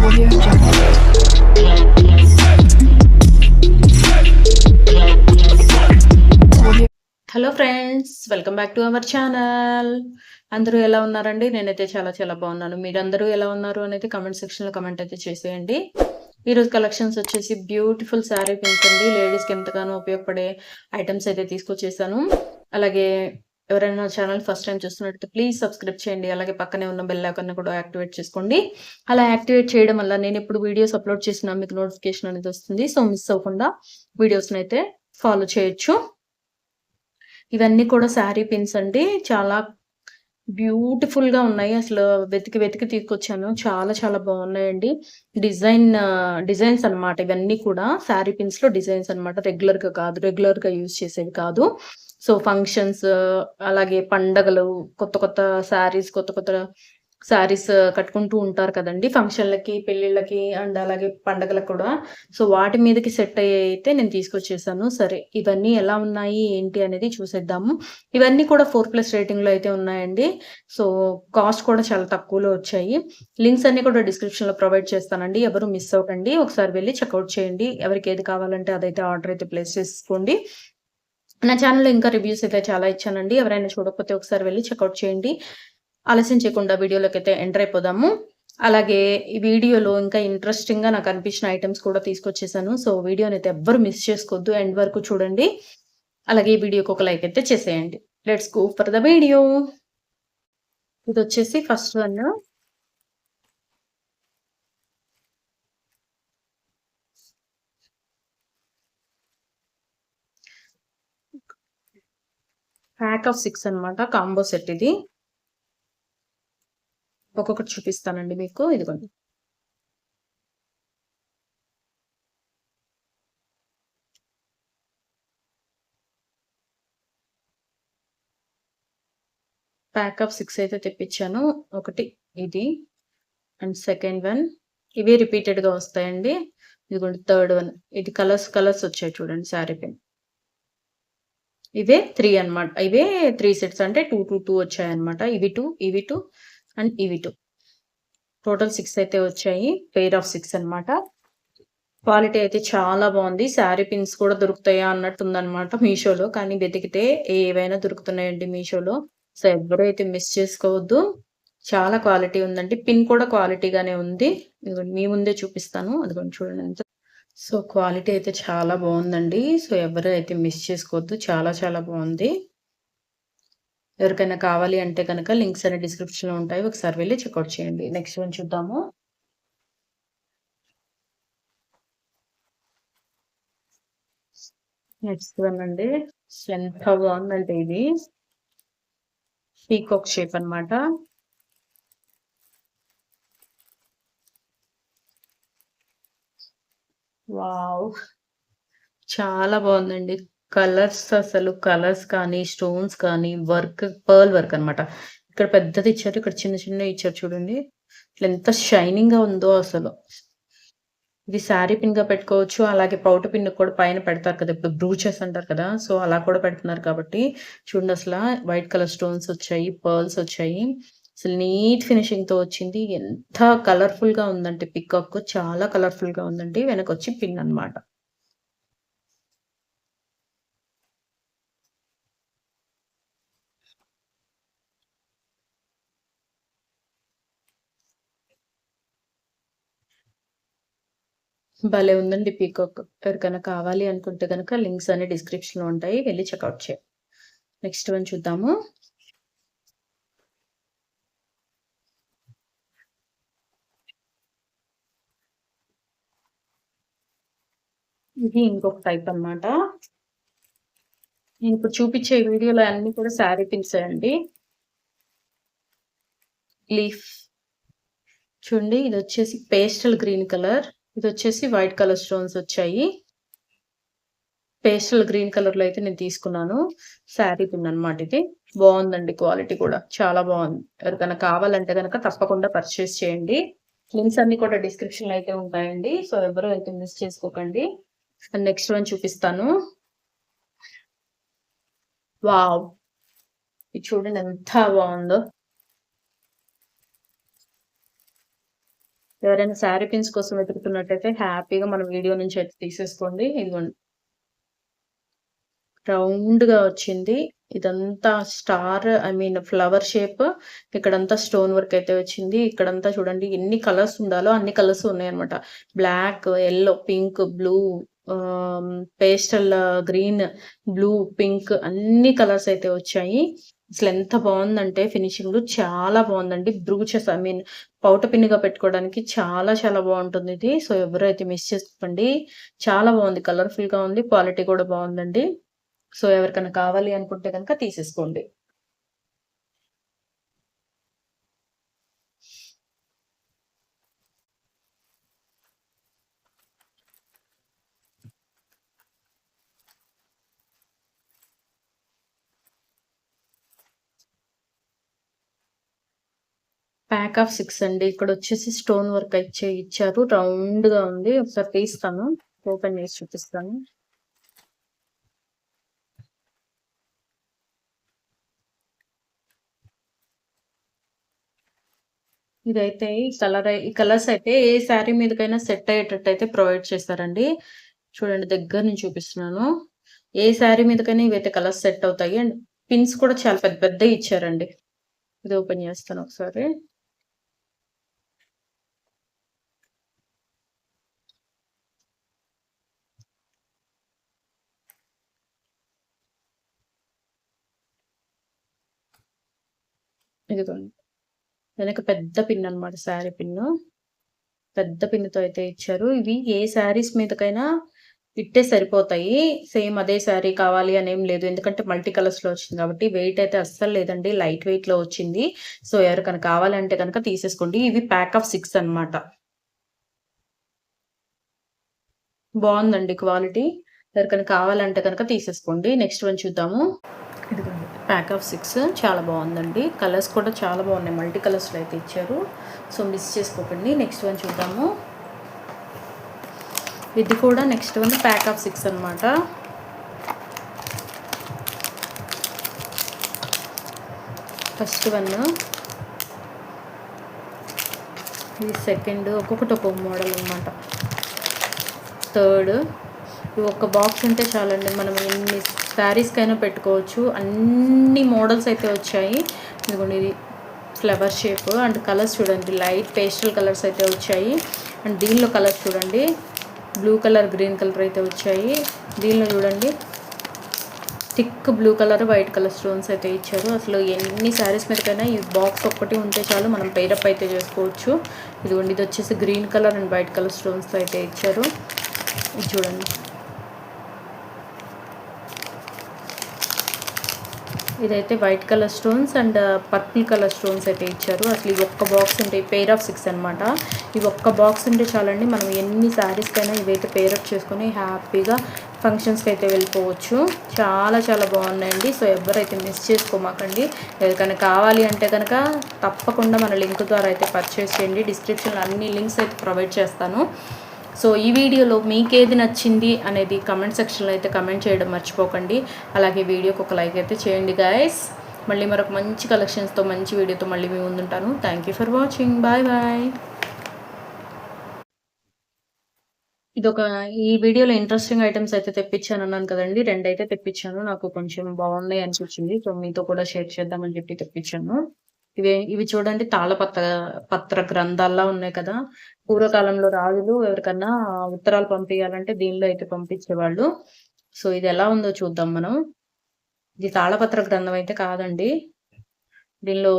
Audio Jungle. Hello friends, welcome back to our channel. అందరూ ఎలా ఉన్నారండి? నేనైతే చాలా చాలా బాగున్నాను. మీరందరూ ఎలా ఉన్నారు అనేది కామెంట్ సెక్షన్లో కామెంట్ అయితే చేసేయండి. ఈరోజు కలెక్షన్స్ వచ్చేసి బ్యూటిఫుల్ శారీ పిన్స్ అండి. లేడీస్కి ఎంతగానో ఉపయోగపడే ఐటమ్స్ అయితే తీసుకొచ్చేసాను. అలాగే ఎవరైనా ఛానల్ ఫస్ట్ టైం చూస్తున్నట్టు ప్లీజ్ సబ్స్క్రైబ్ చేయండి. అలాగే పక్కనే ఉన్న బెల్ ఐకాన్ కూడా యాక్టివేట్ చేసుకోండి. అలా యాక్టివేట్ చేయడం వల్ల నేను ఎప్పుడు వీడియోస్ అప్లోడ్ చేసినా మీకు నోటిఫికేషన్ అనేది వస్తుంది. సో మిస్ అవ్వకుండా వీడియోస్ని అయితే ఫాలో చేయొచ్చు. ఇవన్నీ కూడా శారీ పిన్స్ అండి. చాలా బ్యూటిఫుల్‌గా ఉన్నాయి. అసలు వెతికి వెతికి తీసుకొచ్చాను. చాలా చాలా బాగున్నాయండి. డిజైన్స్ అన్నమాట ఇవన్నీ కూడా. శారీ పిన్స్‌లో డిజైన్స్ అన్నమాట. రెగ్యులర్‌గా కాదు. రెగ్యులర్‌గా యూజ్ చేసేవి కాదు. సో ఫంక్షన్స్, అలాగే పండగలు, కొత్త కొత్త శారీస్ కట్టుకుంటూ ఉంటారు కదండీ! ఫంక్షన్‌లకి, పెళ్ళిళ్ళకి అండ్ అలాగే పండగలకు కూడా. సో వాటి మీదకి సెట్ అయ్యేయి నేను తీసుకొచ్చేసాను. సరే, ఇవన్నీ ఎలా ఉన్నాయి ఏంటి అనేది చూసేద్దాము. ఇవన్నీ కూడా 4+ రేటింగ్‌లో అయితే ఉన్నాయండి. సో కాస్ట్ కూడా చాలా తక్కువలో వచ్చాయి. లింక్స్ అన్నీ కూడా డిస్క్రిప్షన్‌లో ప్రొవైడ్ చేస్తానండి. ఎవరు మిస్ అవ్వకండి. ఒకసారి వెళ్లి చెక్‌ఔట్ చేయండి. ఎవరికి ఏది కావాలంటే అదైతే ఆర్డర్ అయితే ప్లేస్ చేసుకోండి. నా ఛానల్‌లో ఇంకా రివ్యూస్ అయితే చాలా ఇచ్చానండి. ఎవరైనా చూడకపోతే ఒకసారి వెళ్లి చెక్‌ఔట్ చేయండి. ఆలస్యం చేయకుండా వీడియోలోకైతే ఎంటర్ అయిపోదాము. అలాగే ఈ వీడియోలో ఇంకా ఇంట్రెస్టింగ్‌గా నాకు అనిపించిన ఐటెమ్స్ కూడా తీసుకొచ్చేసాను. సో వీడియోనైతే ఎవ్వరు మిస్ చేసుకోవద్దు. ఎండ్ వరకు చూడండి. అలాగే ఈ వీడియోకి ఒక లైక్ అయితే చేసేయండి. Let's go for the video. ఇదొచ్చేసి ఫస్ట్ వన్. ప్యాక్ ఆఫ్ 6 అన్నమాట. కాంబో సెట్ ఇది. ఒక్కొక్కటి చూపిస్తానండి మీకు. ఇదిగోండి. ప్యాక్ ఆఫ్ 6 అయితే తెప్పించాను. ఒకటి ఇది అండ్ సెకండ్ వన్. ఇవే రిపీటెడ్‌గా వస్తాయండి. ఇదిగోండి థర్డ్ వన్. ఇది కలర్స్ వచ్చాయి చూడండి శారీ పిన్. ఇవే 3 అన్నమాట. ఇవే 3 సెట్స్ అంటే 2, 2, 2 వచ్చాయన్నమాట. ఇవి 2 అండ్ ఇవి 2. టోటల్ 6 అయితే వచ్చాయి. పెయిర్ ఆఫ్ 6 అన్నమాట. క్వాలిటీ అయితే చాలా బాగుంది. శారీ పిన్స్ కూడా దొరుకుతాయా అన్నట్టుందన్నమాట మీషోలో. కానీ వెతికితే ఏవైనా దొరుకుతున్నాయండి మీషోలో. సో ఎవ్వరూ అయితే మిస్ చేసుకోవద్దు. చాలా క్వాలిటీ ఉందండి. పిన్ కూడా క్వాలిటీగానే ఉంది. ఇదిగోండి మీ ముందే చూపిస్తాను. అదిగోండి చూడండి ఎంత. సో క్వాలిటీ అయితే చాలా బాగుందండి. సో ఎవరు అయితే మిస్ చేసుకోవద్దు. చాలా చాలా బాగుంది. ఎవరికైనా కావాలి అంటే కనుక లింక్స్ అనే డిస్క్రిప్షన్‌లో ఉంటాయి. ఒకసారి వెళ్లి చెక్‌ఔట్ చేయండి. నెక్స్ట్ వన్ చూద్దాము. నెక్స్ట్ వన్ అండి. ఎంత బాగుందంటే ఇది పీకాక్ షేప్ అన్నమాట. వావ్! చాలా బాగుందండి. కలర్స్ కానీ, స్టోన్స్ కానీ, పర్ల్ వర్క్ అన్నమాట. ఇక్కడ పెద్దది ఇచ్చారు. ఇక్కడ చిన్న చిన్నవి ఇచ్చారు చూడండి. ఇట్లా ఎంత షైనింగ్‌గా ఉందో అసలు. ఇది శారీ పిన్‌గా పెట్టుకోవచ్చు. అలాగే పౌట పిన్ కూడా పైన పెడతారు కదా! ఇప్పుడు బ్రూచెస్ అంటారు కదా! సో అలా కూడా పెడుతున్నారు కాబట్టి చూడండి అసల వైట్ కలర్ స్టోన్స్ వచ్చాయి. పర్ల్స్ వచ్చాయి. అసలు నీట్ ఫినిషింగ్‌తో వచ్చింది. ఎంత కలర్‌ఫుల్‌గా ఉందంటే పీకాక్ చాలా కలర్‌ఫుల్‌గా ఉందండి. వెనకొచ్చి పిన్ అన్నమాట. భలే ఉందండి పీకాక్. ఎవరికైనా కావాలి అనుకుంటే గనక లింక్స్ అన్ని డిస్క్రిప్షన్‌లో ఉంటాయి. వెళ్లి చెక్‌ఔట్ చేయండి. నెక్స్ట్ వన్ చూద్దాము. ఇది ఇంకొక టైప్ అన్నమాట. నేను ఇప్పుడు చూపించే వీడియోలో అన్నీ కూడా శారీ పిన్సే అండి. లీఫ్ చూడండి. ఇదొచ్చేసి పేస్టల్ గ్రీన్ కలర్. ఇదొచ్చేసి వైట్ కలర్ స్టోన్స్ వచ్చాయి. పేస్టల్ గ్రీన్ కలర్‌లో అయితే నేను తీసుకున్నాను. శారీ పిన్ అన్నమాట ఇది. బావుందండి క్వాలిటీ కూడా. చాలా బావుంది. ఎవరికైనా కావాలంటే గనక తప్పకుండా పర్చేస్ చేయండి. లింక్స్ అన్నీ కూడా డిస్క్రిప్షన్‌లో అయితే ఉంటాయండి. సో ఎవరు అయితే మిస్ చేసుకోకండి. అండ్ నెక్స్ట్ వన్ చూపిస్తాను. వావ్! ఇది చూడండి ఎంత బావుందో. ఎవరైనా శారీ పిన్స్ కోసం వెతుకుతున్నట్టయితే హ్యాపీగా మన వీడియో నుంచి అయితే తీసేసుకోండి. ఇదిగోండి రౌండ్‌గా వచ్చింది. ఇదంతా స్టార్ ఫ్లవర్ షేప్. ఇక్కడంతా స్టోన్ వర్క్ అయితే వచ్చింది. ఇక్కడంతా చూడండి ఎన్ని కలర్స్ ఉండాలో అన్ని కలర్స్ ఉన్నాయన్నమాట. Black, yellow, pink, blue, pastel green, blue, pink అన్ని కలర్స్ అయితే వచ్చాయి. అసలెంత బావుందంటే ఫినిషింగ్ చాలా బావుందండి. బ్రూచెస్ పౌట పిన్నిగా పెట్టుకోవడానికి చాలా చాలా బావుంటుందిది. సో, ఎవరైతే మిస్ చేసుకోకండి. చాలా బావుంది. కలర్‌ఫుల్‌గా ఉంది. క్వాలిటీ కూడా బావుందండి. సో, ఎవరికైనా కావాలి అనుకుంటే గనక తీసేసుకోండి. ప్యాక్ ఆఫ్ 6 అండి. ఇక్కడొచ్చేసి స్టోన్ వర్క్ అయితే ఇచ్చారు. రౌండ్‌గా ఉంది. ఒకసారి తీస్తాను. ఓపెన్ చేసి చూపిస్తాను. ఇదైతే ఈ కలర్స్ అయితే ఏ శారీ మీదకైనా సెట్ అయ్యేటట్టయితే ప్రొవైడ్ చేశారండి. చూడండి దగ్గర నుంచి చూపిస్తున్నాను. ఏ శారీ మీదకైనా ఇవైతే కలర్స్ సెట్ అవుతాయి. అండ్ పిన్స్ కూడా చాలా పెద్ద పెద్దయి ఇచ్చారండి. ఇది ఓపెన్ చేస్తాను ఒకసారి. ఇదిగోండి. వెనక పెద్ద పిన్ అన్నమాట. శారీ పిన్ను. పెద్ద పిన్నుతో అయితే ఇచ్చారు. ఇవి ఏ శారీస్ మీదకైనా ఇట్టే సరిపోతాయి. సేమ్ అదే శారీ కావాలి అనేం లేదు. ఎందుకంటే మల్టీ కలర్స్‌లో వచ్చింది కాబట్టి. వెయిట్ అయితే అస్సలు లేదండి. లైట్ వెయిట్‌లో వచ్చింది. సో, ఎవరికైనా కావాలంటే గనక తీసేసుకోండి. ఇవి ప్యాక్ ఆఫ్ 6 అన్నమాట. బావుందండి క్వాలిటీ. ఎవరికైనా కావాలంటే గనక తీసేసుకోండి. నెక్స్ట్ వన్ చూద్దాము. ఇదిగోండి. ప్యాక్ ఆఫ్ 6 చాలా బావుందండి. కలర్స్ కూడా చాలా బావున్నాయి. మల్టీ కలర్స్‌లో అయితే ఇచ్చారు. సో, మిస్ చేసుకోకండి. నెక్స్ట్ వన్ చూద్దాము. ఇది కూడా నెక్స్ట్ వన్ ప్యాక్ ఆఫ్ 6 అన్నమాట. ఫస్ట్ వన్, ఇది సెకండ్, ఒక్కొక్కటి ఒక్కొక్క మోడల్ అన్నమాట. థర్డ్, ఇవి ఒక్క బాక్స్ ఉంటే చాలండి. మనం ఎన్ని శారీస్‌కైనా పెట్టుకోవచ్చు. అన్ని మోడల్స్ అయితే వచ్చాయి. ఇదిగోండి ఇది ఫ్లవర్ షేప్ అండ్ కలర్స్ చూడండి. లైట్ పేస్టల్ కలర్స్ అయితే వచ్చాయి. అండ్ దీనిలో కలర్స్ చూడండి. బ్లూ కలర్, గ్రీన్ కలర్ అయితే వచ్చాయి. దీనిలో చూడండి thick blue colour, white colour stones అయితే ఇచ్చారు. అసలు ఎన్ని శారీస్ మీదకైనా ఈ బాక్స్ ఒక్కటి ఉంటే చాలు మనం పేరప్ అయితే చేసుకోవచ్చు. ఇదిగోండి ఇది వచ్చేసి green colour and white colour స్టోన్స్తో అయితే ఇచ్చారు. ఇది చూడండి. ఇదైతే white colour stones and purple colour stones అయితే ఇచ్చారు. అసలు ఇవి ఒక్క బాక్స్ ఉంటే పెయిర్ ఆఫ్ 6 అనమాట. ఇవి ఒక్క బాక్స్ ఉంటే చాలండి. మనం ఎన్ని శారీస్కైనా ఇవైతే పేరప్ చేసుకొని హ్యాపీగా ఫంక్షన్స్కి అయితే వెళ్ళిపోవచ్చు. చాలా చాలా బాగున్నాయండి. సో ఎవరైతే మిస్ చేసుకోమాకండి. ఎవరికైనా కావాలి అంటే కనుక తప్పకుండా మన లింక్ ద్వారా అయితే పర్చేస్ చేయండి. డిస్క్రిప్షన్లో అన్ని లింక్స్ అయితే ప్రొవైడ్ చేస్తాను. సో ఈ వీడియోలో మీకేది నచ్చింది అనేది కమెంట్ సెక్షన్లో అయితే కమెంట్ చేయడం మర్చిపోకండి. అలాగే వీడియోకి ఒక లైక్ అయితే చేయండి గైస్. మళ్ళీ మరొక మంచి కలెక్షన్స్తో మంచి వీడియోతో మళ్ళీ మీ ముందుంటాను. Thank you for watching. Bye bye. ఇదొక ఈ వీడియోలో ఇంట్రెస్టింగ్ ఐటమ్స్ అయితే తెప్పించాను అన్నాను కదండి. 2 అయితే తెప్పించాను. నాకు కొంచెం బాగున్నాయి అనిపించింది. సో మీతో కూడా షేర్ చేద్దామని చెప్పి తెప్పించాను. ఇవి చూడండి పత్ర గ్రంథాల్లా ఉన్నాయి కదా. పూర్వకాలంలో రాజులు ఎవరికన్నా ఉత్తరాలు పంపియాలంటే దీనిలో అయితే పంపించేవాళ్ళు. సో ఇది ఎలా ఉందో చూద్దాం మనం. ఇది తాళపత్ర గ్రంథం అయితే కాదండి. దీనిలో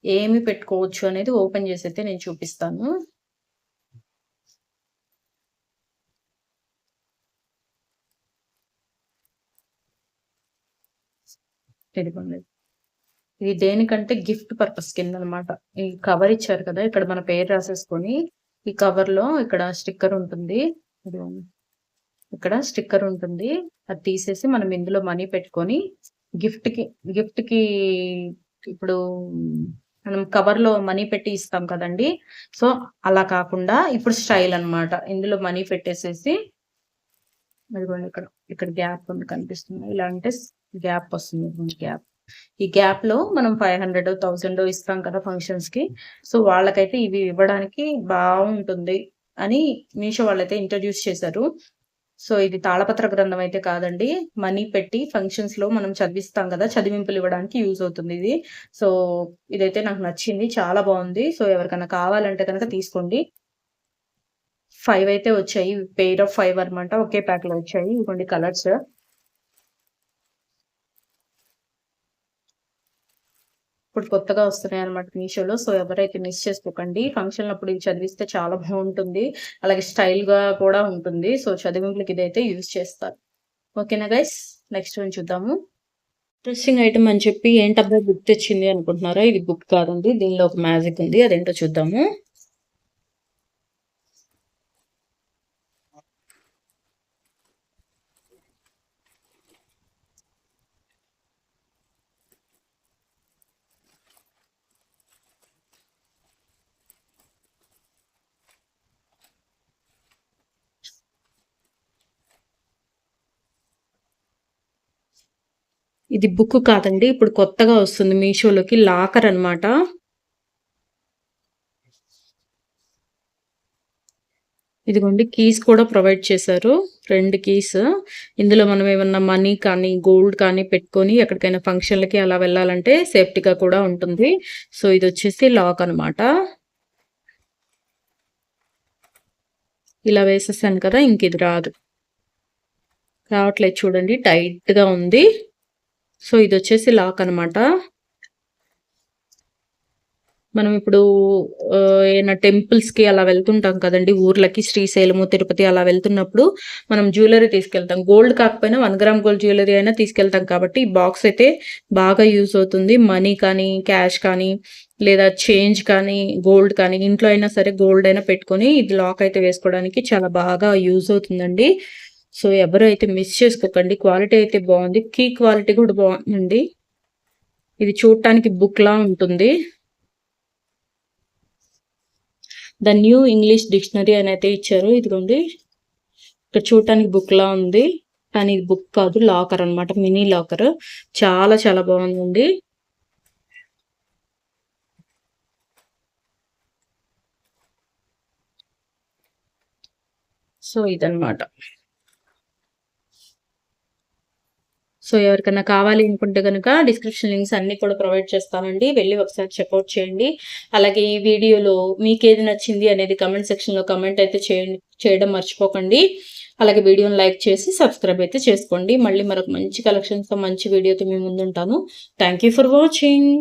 ఏమి పెట్టుకోవచ్చు అనేది ఓపెన్ చేసి అయితే నేను చూపిస్తాను. ఇదిగోండి. ఇది దేనికంటే గిఫ్ట్ పర్పస్ కింద అనమాట. ఈ కవర్ ఇచ్చారు కదా. ఇక్కడ మన పేరు రాసేసుకొని ఈ కవర్ లో ఇక్కడ స్టిక్కర్ ఉంటుంది. ఇక్కడ స్టిక్కర్ ఉంటుంది. అది తీసేసి మనం ఇందులో మనీ పెట్టుకొని గిఫ్ట్ కి ఇప్పుడు మనం కవర్ లో మనీ పెట్టి ఇస్తాం కదండి. సో అలా కాకుండా ఇప్పుడు స్టైల్ అన్నమాట. ఇందులో మనీ పెట్టేసేసి అదిగోండి ఇక్కడ గ్యాప్ ఉంది కనిపిస్తుంది. ఇలా అంటే గ్యాప్ వస్తుంది. గ్యాప్ ఈ గ్యాప్‌లో మనం 500, 1000 ఇస్తాం కదా ఫంక్షన్స్‌కి. సో, వాళ్ళకైతే ఇవి ఇవ్వడానికి బావుంటుంది అని మీషో వాళ్ళైతే ఇంట్రొడ్యూస్ చేశారు. సో, ఇది తాళపత్ర గ్రంథం అయితే కాదండి. మనీ పెట్టి ఫంక్షన్స్‌లో మనం చదివిస్తాం కదా! చదివింపులు ఇవ్వడానికి యూజ్ అవుతుంది ఇది. సో, ఇదైతే నాకు నచ్చింది. చాలా బావుంది. సో, ఎవరికన్నా కావాలంటే గనక తీసుకోండి. 5 అయితే వచ్చాయి. పెయిర్ ఆఫ్ 5 అనమాట. ఒకే ప్యాక్‌లో వచ్చాయి. ఇదిగోండి కలర్స్. ఇప్పుడు కొత్తగా వస్తున్నాయన్నమాట మీషోలో. సో, ఎవరైతే మిస్ చేసుకోకండి. ఫంక్షన్‌లప్పుడు ఇవి చదివిస్తే చాలా బావుంటుంది. అలాగే స్టైల్‌గా కూడా ఉంటుంది. సో, చదివింపులకి ఇదైతే యూజ్ చేస్తారు. ఓకేనా గైస్? నెక్స్ట్ వన్ చూద్దాము. డ్రెస్సింగ్ ఐటెమ్ అని చెప్పి ఏంటబ్బా బుక్ తెచ్చింది అనుకుంటున్నారా? ఇది బుక్ కాదండి. దీనిలో ఒక మ్యాజిక్ ఉంది. అదేంటో చూద్దాము. ఇది బుక్ కాదండి. ఇప్పుడు కొత్తగా వస్తుంది మీషోలోకి లాకర్ అన్నమాట. ఇదిగోండి కీస్ కూడా ప్రొవైడ్ చేశారు. 2 కీస్. ఇందులో మనం ఏమన్నా మనీ కానీ, గోల్డ్ కానీ పెట్టుకొని ఎక్కడికైనా ఫంక్షన్‌లకి అలా వెళ్ళాలంటే సేఫ్టీగా కూడా ఉంటుంది. సో, ఇదొచ్చేసి లాక్ అన్నమాట. ఇలా వేసేసాను కదా! ఇంకిది రాదు. రావట్లేదు చూడండి. టైట్‌గా ఉంది. సో, ఇదొచ్చేసి లాక్ అన్నమాట. మనం ఇప్పుడు ఏమైనా టెంపుల్స్‌కి అలా వెళ్తుంటాం కదండీ! ఊర్లకి శ్రీశైలము, తిరుపతి అలా వెళ్తున్నప్పుడు మనం జ్యువెల్లరీ తీసుకెళ్తాం. గోల్డ్ కాకపోయినా 1 గ్రామ్ గోల్డ్ జ్యువెల్లరీ అయినా తీసుకెళ్తాం కాబట్టి ఈ బాక్స్ అయితే బాగా యూజ్ అవుతుంది. మనీ కానీ, క్యాష్ కానీ లేదా చేంజ్ కానీ, గోల్డ్ కానీ ఇంట్లో అయినా సరే గోల్డ్ అయినా పెట్టుకొని ఇది లాక్ అయితే వేసుకోవడానికి చాలా బాగా యూజ్ అవుతుందండి. సో, ఎవరు అయితే మిస్ చేసుకోకండి. క్వాలిటీ అయితే బావుంది. కీ క్వాలిటీ కూడా బావుందండి. ఇది చూడటానికి బుక్‌లా ఉంటుంది. ద న్యూ ఇంగ్లీష్ డిక్షనరీ అని అయితే ఇచ్చారు. ఇదిగోండి. ఇక్కడ చూడటానికి బుక్‌లా ఉంది. కానీ ఇది బుక్ కాదు. లాకర్ అన్నమాట. Mini locker. చాలా చాలా బావుందండి. సో, ఇదన్నమాట. సో, ఎవరికన్నా కావాలి అనుకుంటే గనక డిస్క్రిప్షన్ లింక్స్ అన్నీ కూడా ప్రొవైడ్ చేస్తానండి. వెళ్లి ఒకసారి చెక్‌ఔట్ చేయండి. అలాగే ఈ వీడియోలో మీకేది నచ్చింది అనేది కామెంట్ సెక్షన్‌లో కామెంట్ అయితే చేయడం మర్చిపోకండి. అలాగే వీడియోని లైక్ చేసి సబ్స్క్రైబ్ అయితే చేసుకోండి. మళ్ళీ మరొక మంచి కలెక్షన్స్‌తో మంచి వీడియోతో మీ ముందుంటాను. Thank you for watching.